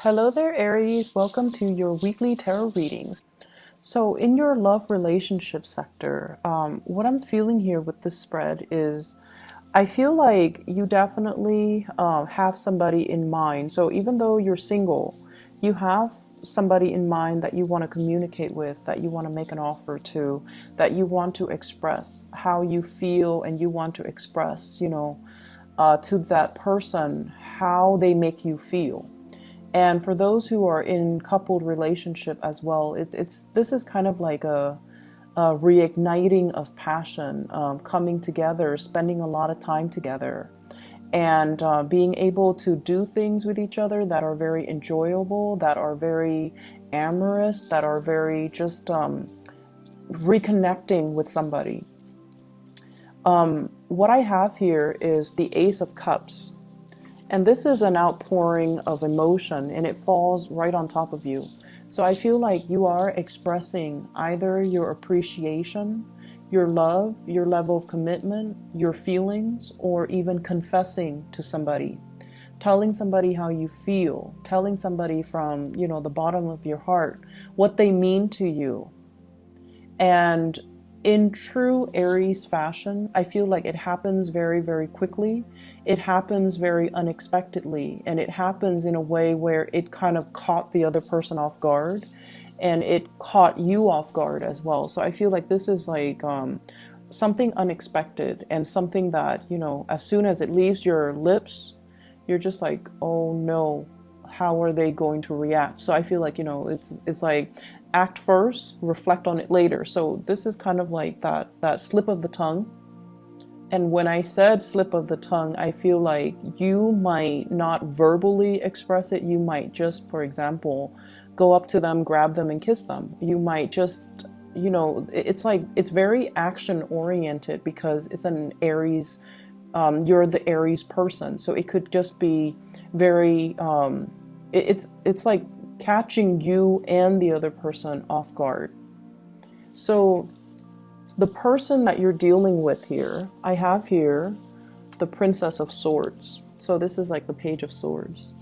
Hello there, Aries. Welcome to your weekly tarot readings. So, in your love relationship sector, what I'm feeling here with this spread is I feel like you definitely have somebody in mind. So, even though you're single, you have somebody in mind that you want to communicate with, that you want to make an offer to, that you want to express how you feel, and you want to express, to that person how they make you feel. And for those who are in coupled relationship as well, it's this is kind of like a reigniting of passion, coming together, spending a lot of time together, and being able to do things with each other that are very enjoyable, that are very amorous, that are very just reconnecting with somebody. What I have here is the Ace of Cups. And this is an outpouring of emotion, and it falls right on top of you. So I feel like you are expressing either your appreciation, your love, your level of commitment, your feelings, or even confessing to somebody, telling somebody how you feel, telling somebody from, the bottom of your heart what they mean to you. And in true Aries fashion, I feel like it happens very, very quickly. It happens very unexpectedly, and it happens in a way where it kind of caught the other person off guard, and it caught you off guard as well. So I feel like this is like something unexpected, and something that, as soon as it leaves your lips, you're just like, oh no, how are they going to react? So I feel like, it's like act first, reflect on it later. So this is kind of like that slip of the tongue. And when I said slip of the tongue, I feel like you might not verbally express it. You might just, for example, go up to them, grab them, and kiss them. You might just, it's like it's very action oriented because it's an Aries. You're the Aries person, so it could just be very. It's like catching you and the other person off guard. So the person that you're dealing with here, I have here the Princess of Swords. So this is like the Page of Swords.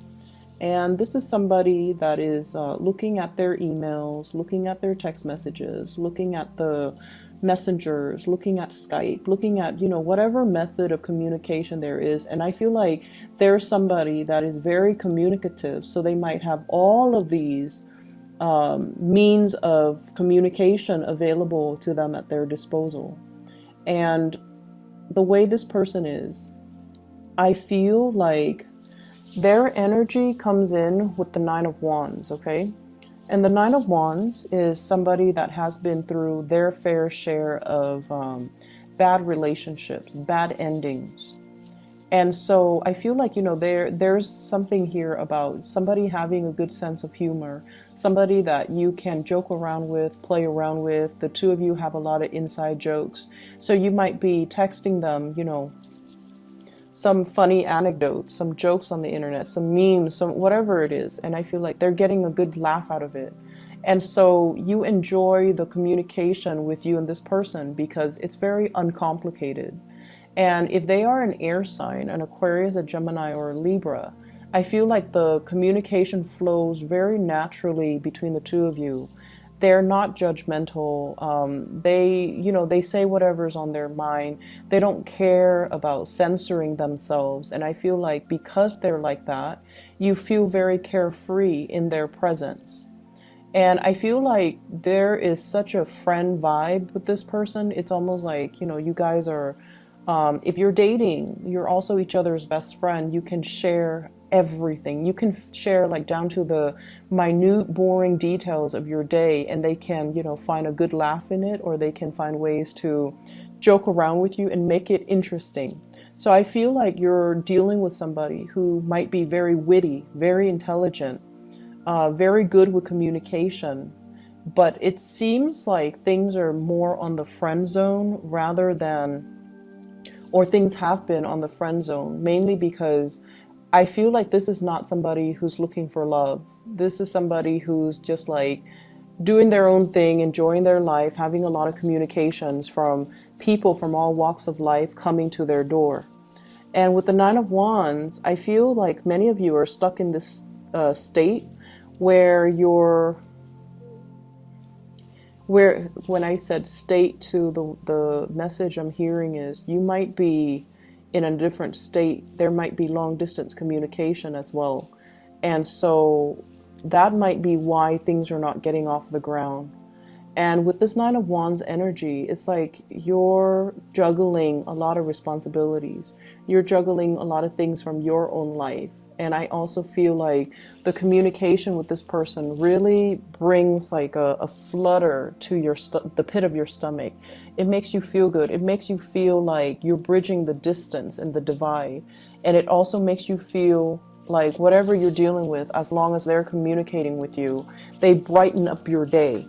And this is somebody that is looking at their emails, looking at their text messages, looking at the messengers, looking at Skype, looking at, whatever method of communication there is. And I feel like there's somebody that is very communicative. So they might have all of these means of communication available to them at their disposal. And the way this person is, I feel like their energy comes in with the Nine of Wands, okay? And the Nine of Wands is somebody that has been through their fair share of bad relationships, bad endings. And so I feel like, there's something here about somebody having a good sense of humor, somebody that you can joke around with, play around with. The two of you have a lot of inside jokes. So you might be texting them, some funny anecdotes, some jokes on the internet, some memes, some whatever it is. And I feel like they're getting a good laugh out of it. And so you enjoy the communication with you and this person because it's very uncomplicated. And if they are an air sign, an Aquarius, a Gemini, or a Libra, I feel like the communication flows very naturally between the two of you. They're not judgmental. They say whatever's on their mind. They don't care about censoring themselves. And I feel like because they're like that, you feel very carefree in their presence. And I feel like there is such a friend vibe with this person. It's almost like, you guys are, if you're dating, you're also each other's best friend. You can share everything. You can share like down to the minute, boring details of your day, and they can, find a good laugh in it, or they can find ways to joke around with you and make it interesting. So I feel like you're dealing with somebody who might be very witty, very intelligent, very good with communication, but it seems like things are more on the friend zone rather than, or things have been on the friend zone, mainly because I feel like this is not somebody who's looking for love. This is somebody who's just like doing their own thing, enjoying their life, having a lot of communications from people from all walks of life coming to their door. And with the Nine of Wands, I feel like many of you are stuck in this state where when I said state to the message I'm hearing is you might be in a different state. There might be long distance communication as well. And so that might be why things are not getting off the ground. And with this Nine of Wands energy, it's like you're juggling a lot of responsibilities. You're juggling a lot of things from your own life. And I also feel like the communication with this person really brings like a flutter to the pit of your stomach. It makes you feel good. It makes you feel like you're bridging the distance and the divide. And it also makes you feel like whatever you're dealing with, as long as they're communicating with you, they brighten up your day.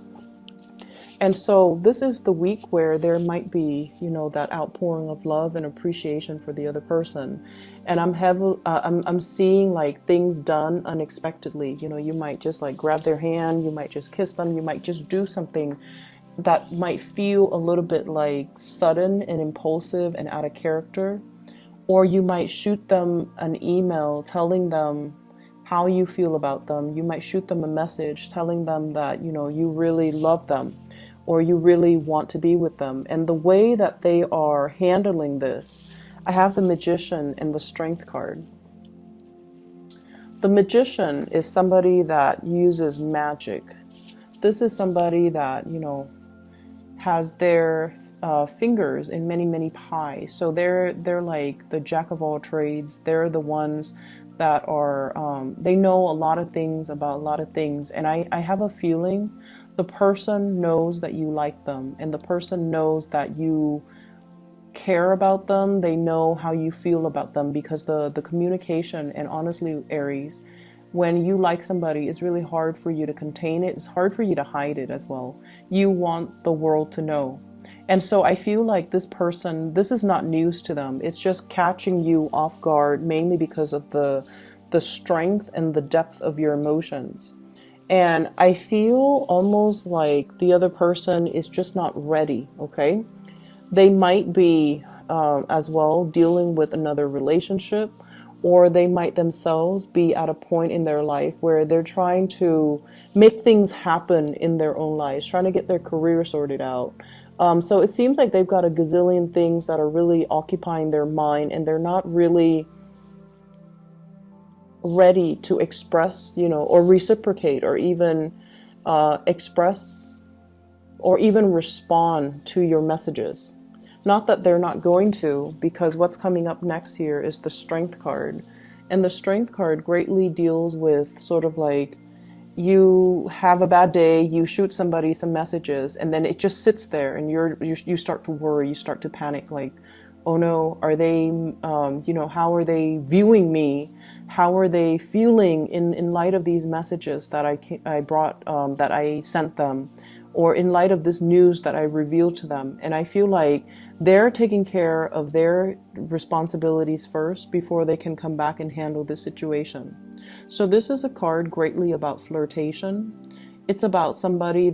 And so this is the week where there might be, that outpouring of love and appreciation for the other person. And I'm seeing like things done unexpectedly. You might just like grab their hand, you might just kiss them, you might just do something that might feel a little bit like sudden and impulsive and out of character. Or you might shoot them an email telling them how you feel about them. You might shoot them a message telling them that, you really love them or you really want to be with them. And the way that they are handling this, I have the Magician and the Strength card. The Magician is somebody that uses magic. This is somebody that, has their fingers in many, many pies. So they're like the jack of all trades. They're the ones that are, they know a lot of things about a lot of things. And I have a feeling the person knows that you like them, and the person knows that you care about them. They know how you feel about them, because the communication, and honestly, Aries, when you like somebody, it's really hard for you to contain it. It's hard for you to hide it as well. You want the world to know. And so I feel like this person, this is not news to them. It's just catching you off guard, mainly because of the strength and the depth of your emotions. And I feel almost like the other person is just not ready, okay? They might be as well dealing with another relationship, or they might themselves be at a point in their life where they're trying to make things happen in their own lives, trying to get their career sorted out. So it seems like they've got a gazillion things that are really occupying their mind, and they're not really ready to express, or reciprocate, or even express, or even respond to your messages. Not that they're not going to, because what's coming up next here is the Strength card. And the Strength card greatly deals with sort of like, you have a bad day, you shoot somebody some messages, and then it just sits there, and you start to worry, you start to panic, like, oh no, are they, how are they viewing me? How are they feeling in light of these messages that I brought, that I sent them? Or in light of this news that I revealed to them. And I feel like they're taking care of their responsibilities first before they can come back and handle the situation. So this is a card greatly about flirtation. It's about somebody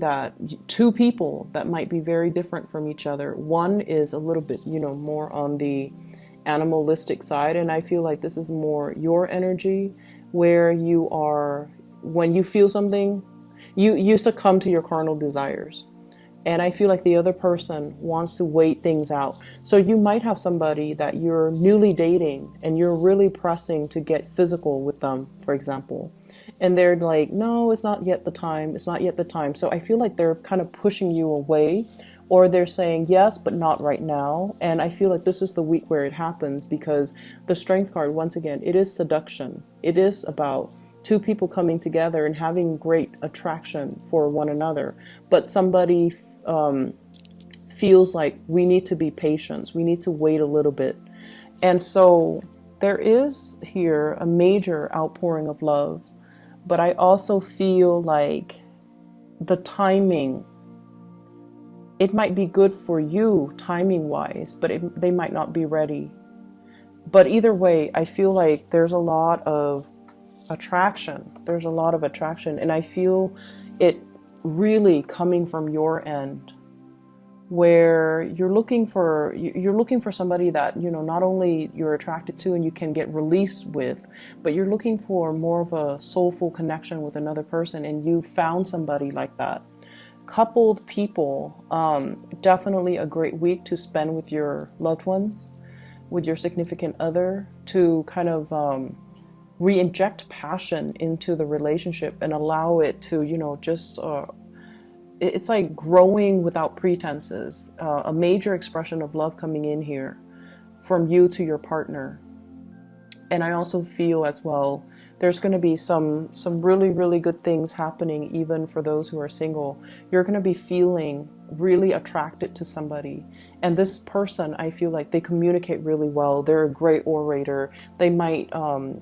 two people that might be very different from each other. One is a little bit, more on the animalistic side. And I feel like this is more your energy, where you are, when you feel something, you succumb to your carnal desires. And I feel like the other person wants to wait things out. So you might have somebody that you're newly dating and you're really pressing to get physical with them, for example. And they're like, no, it's not yet the time. It's not yet the time. So I feel like they're kind of pushing you away, or they're saying yes, but not right now. And I feel like this is the week where it happens, because the Strength card, once again, it is seduction. It is about two people coming together and having great attraction for one another. But somebody feels like we need to be patient. We need to wait a little bit. And so there is here a major outpouring of love. But I also feel like the timing, it might be good for you timing wise, but they might not be ready. But either way, I feel like there's a lot of attraction. There's a lot of attraction, and I feel it really coming from your end. where you're looking for somebody that, you know, not only you're attracted to and you can get released with, but you're looking for more of a soulful connection with another person, and you found somebody like that. Coupled people, definitely a great week to spend with your loved ones, with your significant other, to kind of re-inject passion into the relationship and allow it to, you know, just it's like growing without pretenses. A major expression of love coming in here from you to your partner. And I also feel as well, there's going to be some really, really good things happening even for those who are single. You're going to be feeling really attracted to somebody. And this person, I feel like they communicate really well. They're a great orator. They might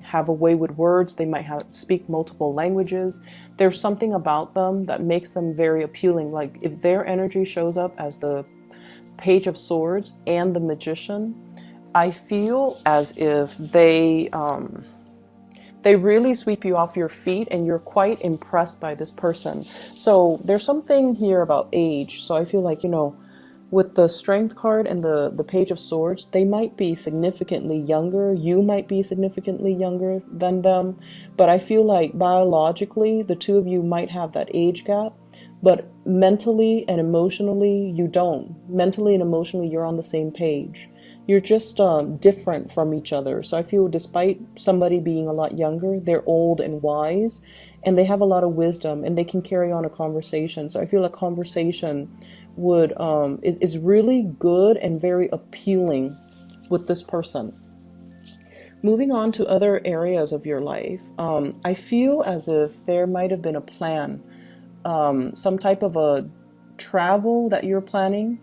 have a way with words. They might speak multiple languages. There's something about them that makes them very appealing. Like if their energy shows up as the Page of Swords and the Magician, I feel as if they really sweep you off your feet and you're quite impressed by this person. So there's something here about age. So I feel like, you know, with the Strength card and the Page of Swords, they might be significantly younger. You might be significantly younger than them. But I feel like biologically, the two of you might have that age gap. But mentally and emotionally, you don't. Mentally and emotionally, you're on the same page. You're just different from each other. So I feel despite somebody being a lot younger, they're old and wise, and they have a lot of wisdom, and they can carry on a conversation. So I feel like conversation would is really good and very appealing with this person. Moving on to other areas of your life, I feel as if there might have been a plan, some type of a travel that you're planning,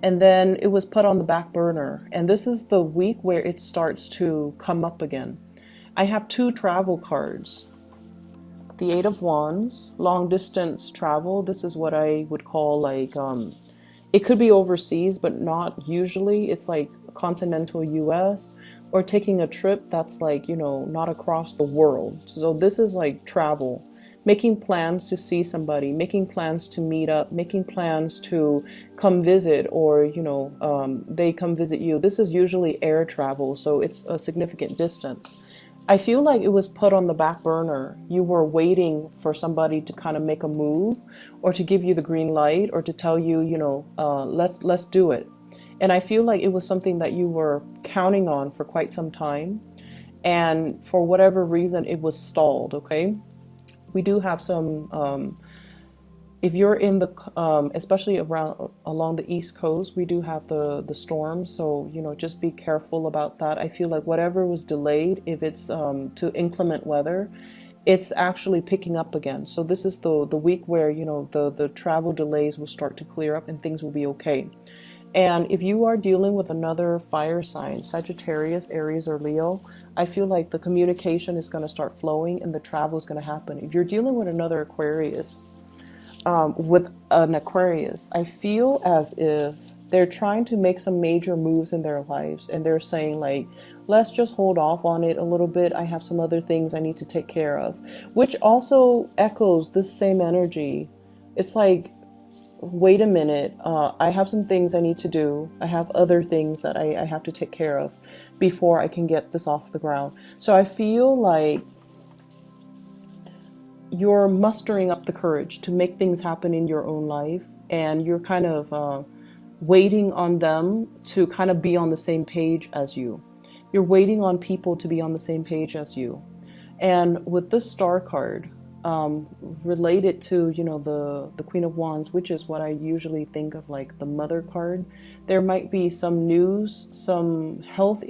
and then it was put on the back burner. And this is the week where it starts to come up again. I have two travel cards. The Eight of Wands, long distance travel. This is what I would call like, it could be overseas, but not usually. It's like continental US, or taking a trip that's like, you know, not across the world. So this is like travel. Making plans to see somebody, making plans to meet up, making plans to come visit, or, you know, they come visit you. This is usually air travel, so it's a significant distance. I feel like it was put on the back burner. You were waiting for somebody to kind of make a move, or to give you the green light, or to tell you, you know, let's do it. And I feel like it was something that you were counting on for quite some time, and for whatever reason, it was stalled. Okay. We do have some, if you're in the, especially along the East Coast, we do have the storms. So, you know, just be careful about that. I feel like whatever was delayed, if it's to inclement weather, it's actually picking up again. So this is the week where, you know, the travel delays will start to clear up and things will be okay. And if you are dealing with another fire sign, Sagittarius, Aries, or Leo, I feel like the communication is going to start flowing and the travel is going to happen. If you're dealing with another Aquarius, I feel as if they're trying to make some major moves in their lives, and they're saying like, let's just hold off on it a little bit. I have some other things I need to take care of, which also echoes this same energy. It's like, wait a minute, I have some things I need to do. I have other things that I have to take care of before I can get this off the ground. So I feel like you're mustering up the courage to make things happen in your own life, and you're kind of waiting on them to kind of be on the same page as you. You're waiting on people to be on the same page as you. And with this Star card, related to, you know, the Queen of Wands, which is what I usually think of like the mother card, there might be some news, some health,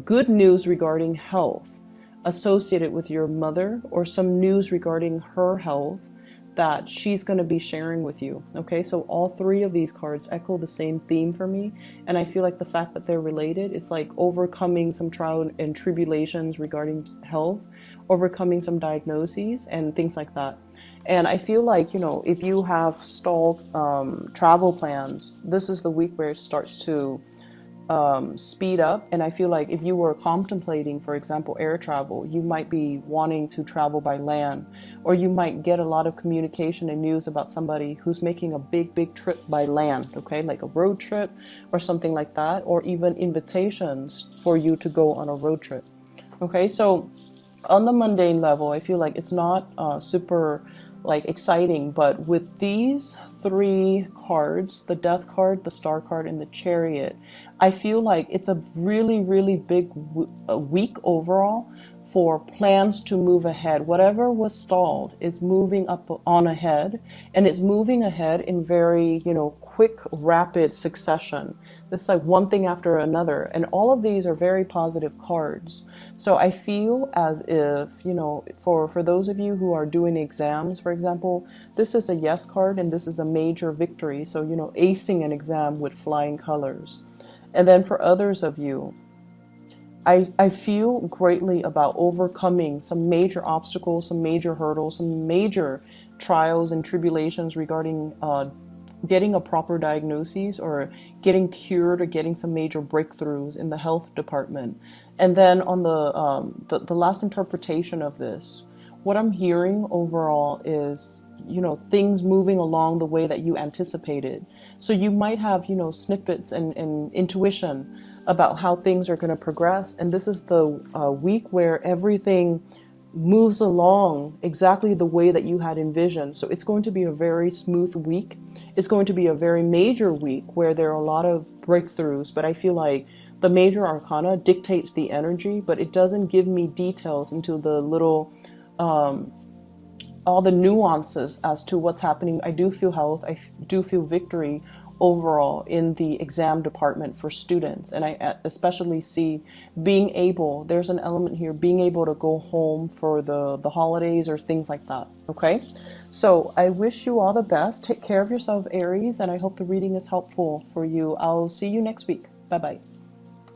good news regarding health associated with your mother, or some news regarding her health that she's going to be sharing with you. Okay, so all three of these cards echo the same theme for me, and I feel like the fact that they're related, it's like overcoming some trial and tribulations regarding health, overcoming some diagnoses and things like that. And I feel like, you know, if you have stalled travel plans, this is the week where it starts to speed up. And I feel like if you were contemplating, for example, air travel, you might be wanting to travel by land, or you might get a lot of communication and news about somebody who's making a big trip by land, okay, like a road trip or something like that, or even invitations for you to go on a road trip. Okay, so on the mundane level, I feel like it's not super like exciting, but with these three cards, the Death card, the Star card, and the Chariot, I feel like it's a really big week overall for plans to move ahead. Whatever was stalled is moving up on ahead, and it's moving ahead in very, quick, rapid succession. It's like one thing after another, and all of these are very positive cards. So I feel as if, for those of you who are doing exams, for example, this is a yes card, and this is a major victory. So, acing an exam with flying colors. And then for others of you, I feel greatly about overcoming some major obstacles, some major hurdles, some major trials and tribulations regarding getting a proper diagnosis, or getting cured, or getting some major breakthroughs in the health department. And then on the last interpretation of this, what I'm hearing overall is, things moving along the way that you anticipated. So you might have, snippets and intuition about how things are going to progress. And this is the week where everything moves along exactly the way that you had envisioned. So it's going to be a very smooth week. It's going to be a very major week where there are a lot of breakthroughs, but I feel like the major arcana dictates the energy, but it doesn't give me details into the little all the nuances as to what's happening. I do feel health. I do feel victory overall in the exam department for students. And I especially see being able, there's an element here, being able to go home for the holidays or things like that. Okay. So I wish you all the best. Take care of yourself, Aries. And I hope the reading is helpful for you. I'll see you next week. Bye-bye.